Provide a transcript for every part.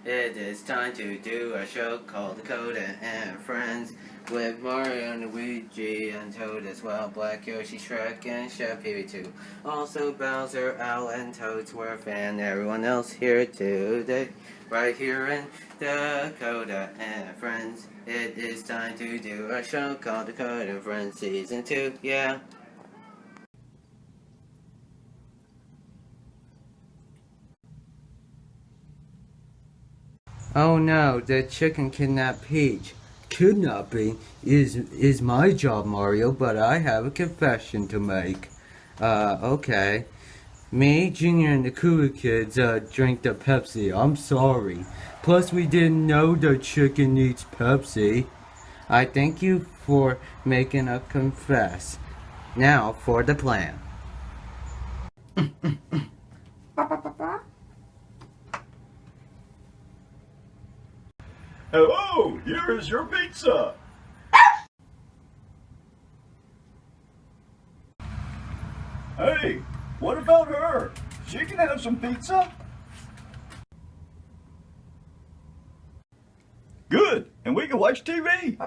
It is time to do a show called Dakota and Friends with Mario and Luigi and Toad as well. Black Yoshi, Shrek, and Chef Pee too. Also Bowser, Al, and Toadsworth, and everyone else here today. Right here in Dakota and Friends. It is time to do a show called Dakota and Friends Season 2. Yeah. Oh no, the chicken kidnapped Peach. Kidnapping is my job, Mario, but I have a confession to make. Okay. Me, Junior, and the Cooler Kids, drink the Pepsi. I'm sorry. Plus, we didn't know the chicken needs Pepsi. I thank you for making a confess. Now for the plan. Hello, here is your pizza. Hey, what about her? She can have some pizza. Good, and we can watch TV.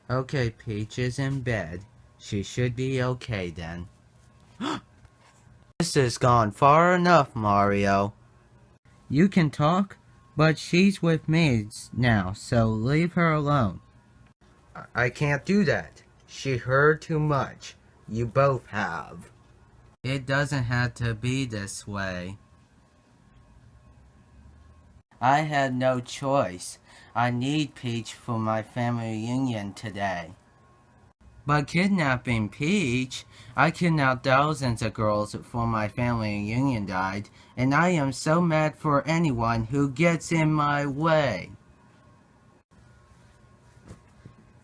Okay, Peach is in bed. She should be okay then. This has gone far enough, Mario. You can talk, but she's with me now, so leave her alone. I can't do that. She heard too much. You both have. It doesn't have to be this way. I had no choice. I need Peach for my family reunion today. By kidnapping Peach, I kidnapped thousands of girls before my family reunion died, and I am so mad for anyone who gets in my way.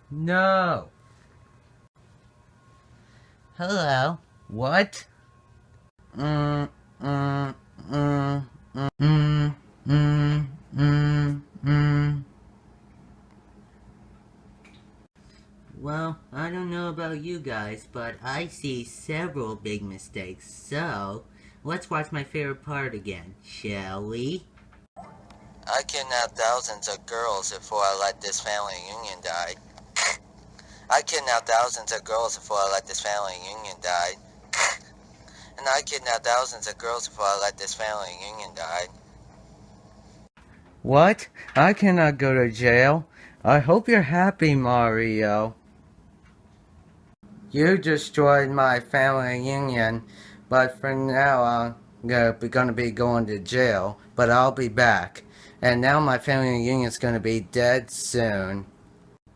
No. Hello. What? Well, I don't know about you guys, but I see several big mistakes, so let's watch my favorite part again, shall we? I kidnapped thousands of girls before I let this family reunion die. I kidnapped thousands of girls before I let this family reunion die. And I kidnapped thousands of girls before I let this family reunion die. What? I cannot go to jail. I hope you're happy, Mario. You destroyed my family reunion, but for now I'm gonna be going to jail, but I'll be back. And now my family reunion's gonna be dead soon.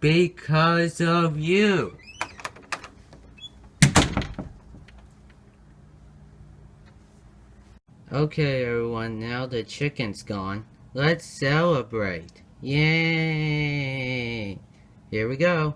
Because of you. Okay, everyone, now the chicken's gone. Let's celebrate. Yay! Here we go.